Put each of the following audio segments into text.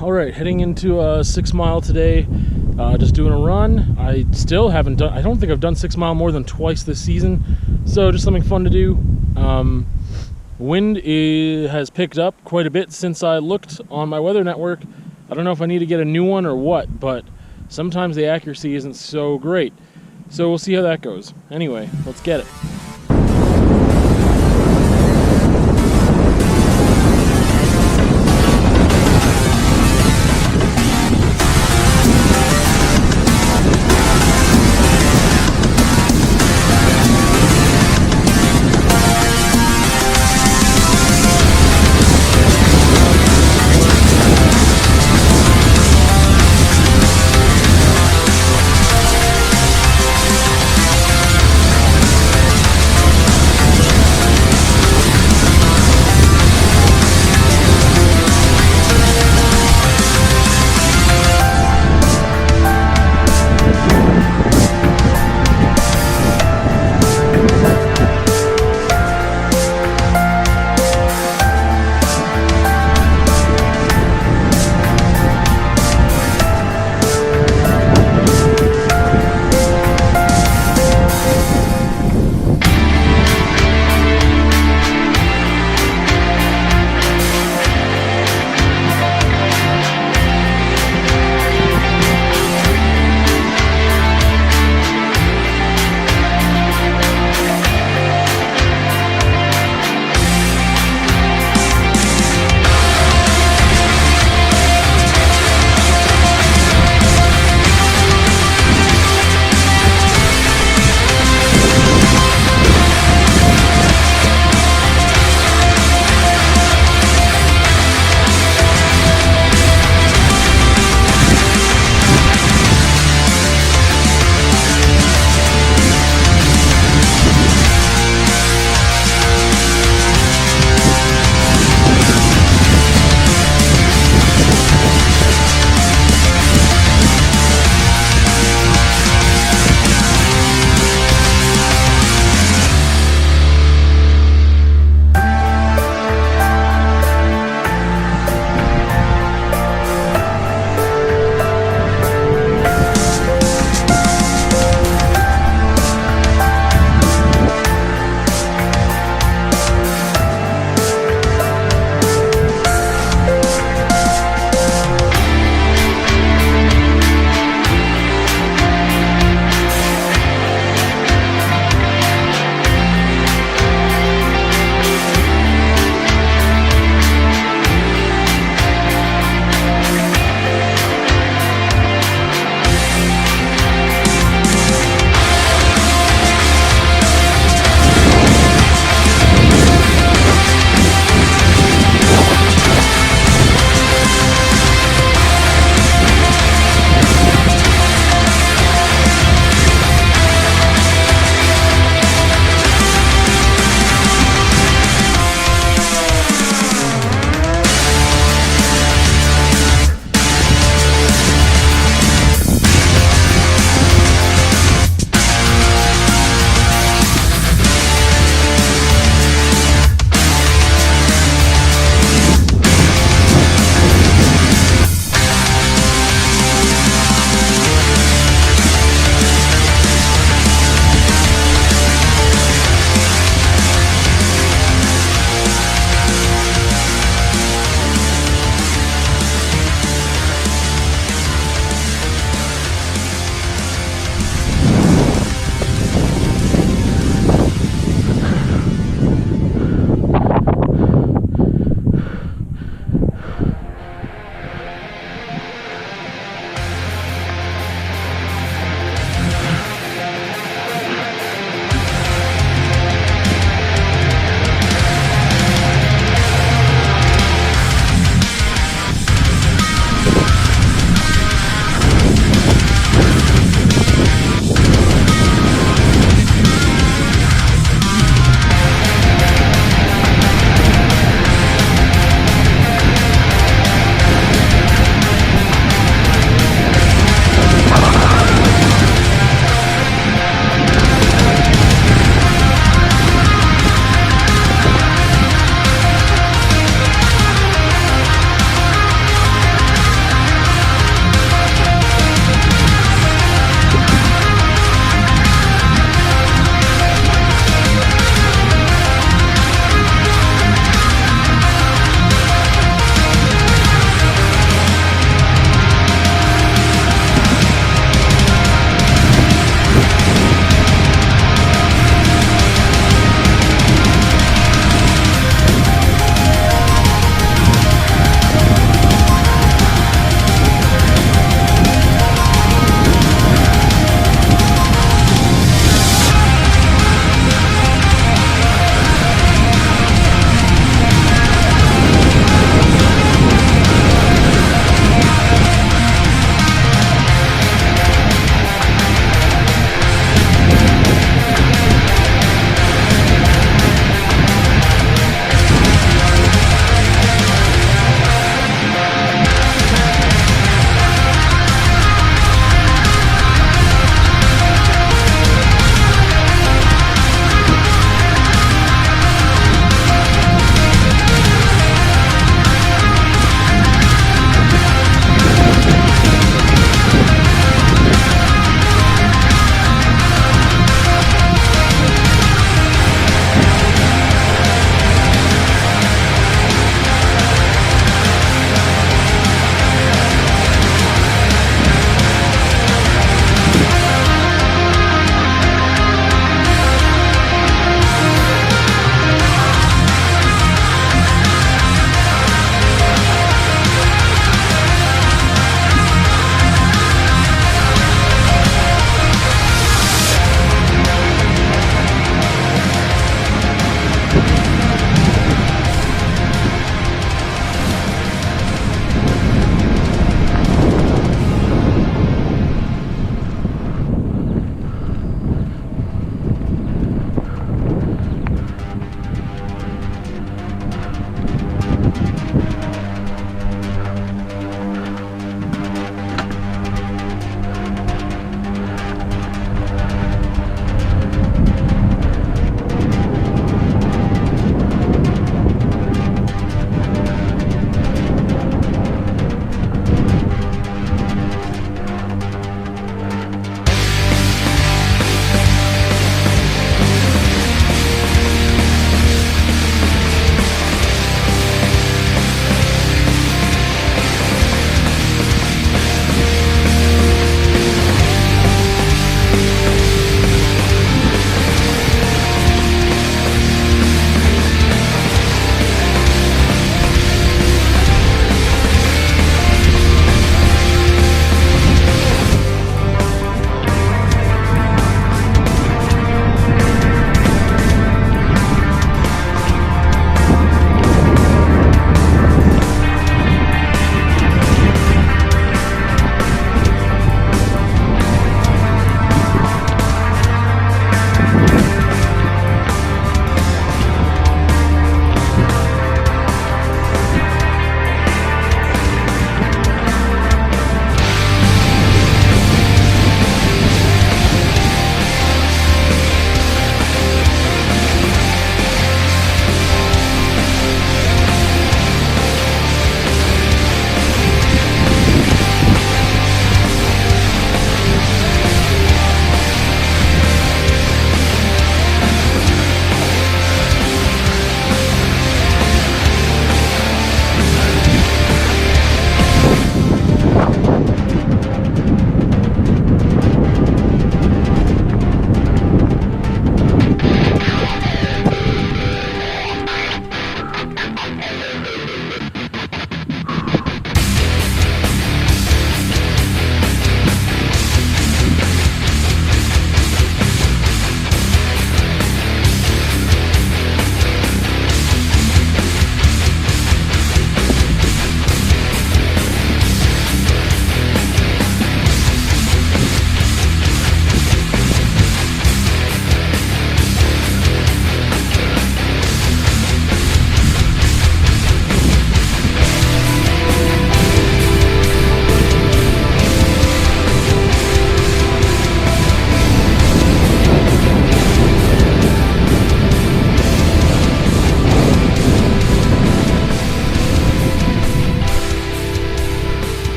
All right, heading into a 6 mile today. Just doing a run. I still haven't done, I don't think I've done 6 mile more than twice this season. So just something fun to do. Wind has picked up quite a bit since I looked on my weather network. I don't know if I need to get a new one or what, but sometimes the accuracy isn't so great. So we'll see how that goes. Anyway, let's get it.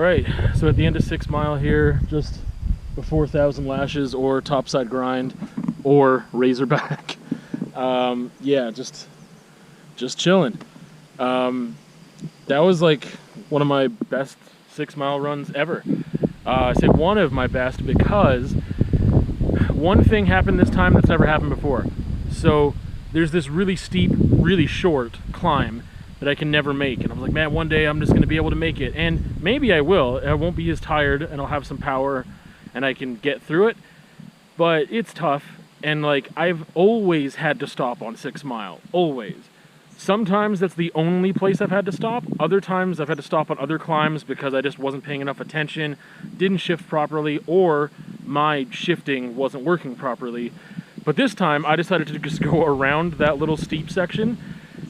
right, so at the end of 6 Mile here, just before 1,000 lashes or topside grind or razorback. Yeah, just chilling. That was like one of my best 6 Mile runs ever. I say one of my best because one thing happened this time that's never happened before. So there's this really steep, really short climb that I can never make, and I was like, man, one day I'm just gonna be able to make it, and maybe I will. I won't be as tired, and I'll have some power, and I can get through it. But it's tough, and like I've always had to stop on 6 Mile, always. Sometimes that's the only place I've had to stop. Other times I've had to stop on other climbs because I just wasn't paying enough attention, didn't shift properly, or my shifting wasn't working properly. But this time I decided to just go around that little steep section.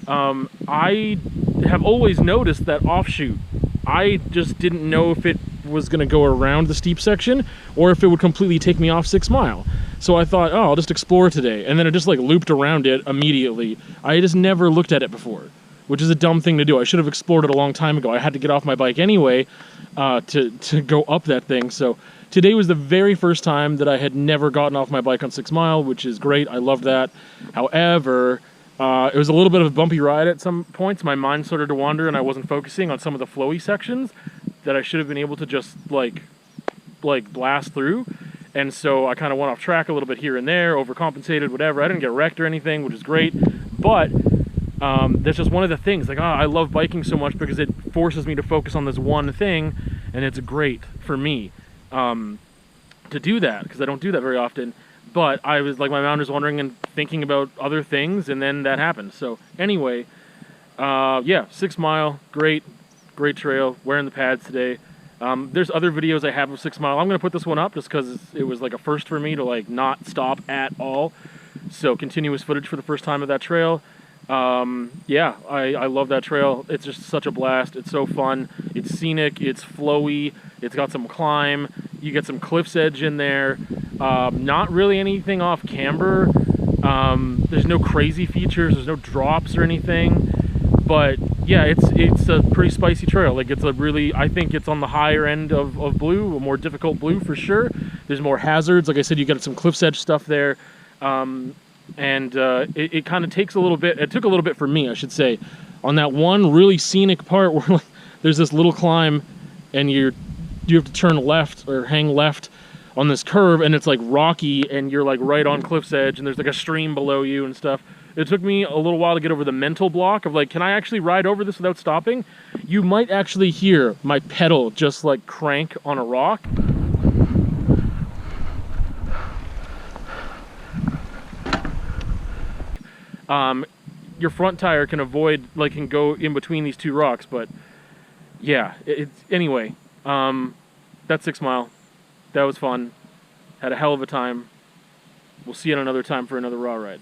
I have always noticed that offshoot. I just didn't know if it was going to go around the steep section or if it would completely take me off 6 Mile. So I thought, oh, I'll just explore today. And then it just like looped around it immediately. I just never looked at it before, which is a dumb thing to do. I should have explored it a long time ago. I had to get off my bike anyway to go up that thing. So today was the very first time that I had never gotten off my bike on 6 Mile, which is great. I loved that. However, it was a little bit of a bumpy ride at some points. My mind started to wander and I wasn't focusing on some of the flowy sections that I should have been able to just like blast through. And so I kind of went off track a little bit here and there, overcompensated, whatever. I didn't get wrecked or anything, which is great. But that's just one of the things. Like, I love biking so much because it forces me to focus on this one thing, and it's great for me to do that because I don't do that very often. But I was like, my mind was wandering and thinking about other things, and then that happened. So anyway, yeah, 6 Mile, great trail. Wearing the pads today. There's other videos I have of 6 Mile. I'm going to put this one up just because it was like a first for me to like not stop at all. So continuous footage for the first time of that trail. Yeah, I love that trail. It's just such a blast. It's so fun. It's scenic. It's flowy. It's got some climb. You get some cliff's edge in there. Not really anything off camber. There's no crazy features. There's no drops or anything. But yeah, it's a pretty spicy trail. Like it's a really, I think it's on the higher end of blue, a more difficult blue for sure. There's more hazards. Like I said, you got some cliff's edge stuff there. It kind of takes a little bit, it took a little bit for me, I should say, on that one really scenic part where like, there's this little climb and you have to turn left or hang left on this curve, and it's like rocky and you're like right on cliff's edge and there's like a stream below you and stuff. It took me a little while to get over the mental block of like, can I actually ride over this without stopping? You might actually hear my pedal just like crank on a rock. Your front tire can avoid, like, can go in between these two rocks, but yeah, anyway, that's 6 Mile. That was fun. Had a hell of a time. We'll see you another time for another raw ride.